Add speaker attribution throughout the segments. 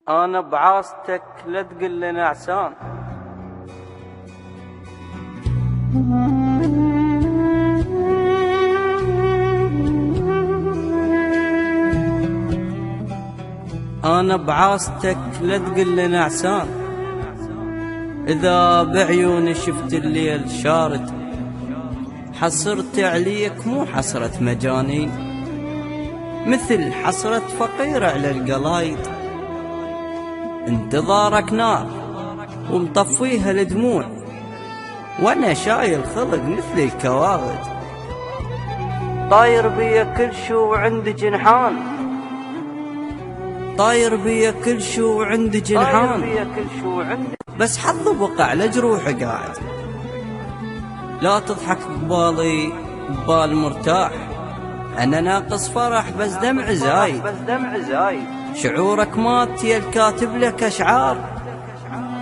Speaker 1: أنا بعاصتك لا تقل لي نعسان. أنا بعاصتك لا تقل لي نعسان، إذا بعيوني شفت الليل شارد حصرت عليك مو حسرة مجانين، مثل حسرة فقير على القلايد. انتظارك نار ومطفيها الدموع، وانا شايل خلق مثل الكواغد. طاير بيا كل شو عندي جنحان، طاير بيا كل شو عندي جنحان، بس حظ بقع على جروحي قاعد. لا تضحك ببالي ببال مرتاح، أنا ناقص فرح بس دمع زايد. شعورك مات يا الكاتب لك أشعار،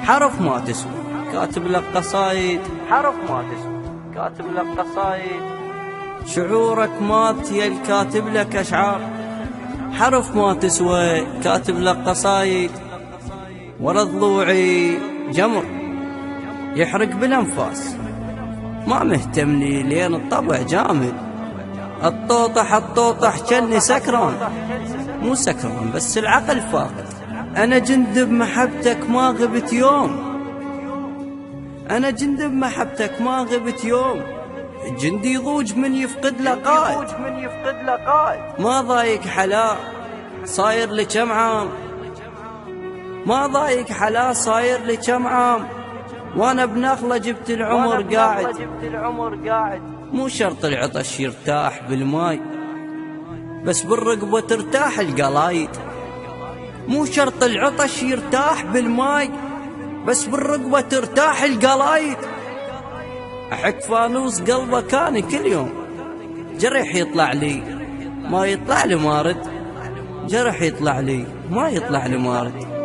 Speaker 1: حرف ما تسوى كاتب لك قصايد، حرف ما تسوى كاتب لك قصايد. شعورك مات يا الكاتب لك أشعار، حرف ما تسوى كاتب لك قصايد. ورا ضلوعي جمر يحرق بالأنفاس، ما مهتمني لين الطبع جامد. الطوطح الطوطح كني سكران، مو سكران بس العقل فاقد. أنا جندب محبتك ما غبت يوم، أنا جندب محبتك ما غبت يوم. جندي يضوج من يفقد لقائد، ما ضايق حلا صاير لي كم عام، ما ضايق حلا صاير لي كم عام. وانا بنخلة جبت العمر قاعد، مو شرط العطش يرتاح بالماي، بس بالرقبة ترتاح القلايد. مو شرط العطش يرتاح بالماي، بس بالرقبة ترتاح القلايد. أحك فانوس قلبه كان كل يوم، جرح يطلع لي ما يطلع لي مارد، جرح يطلع لي ما يطلع لي مارد.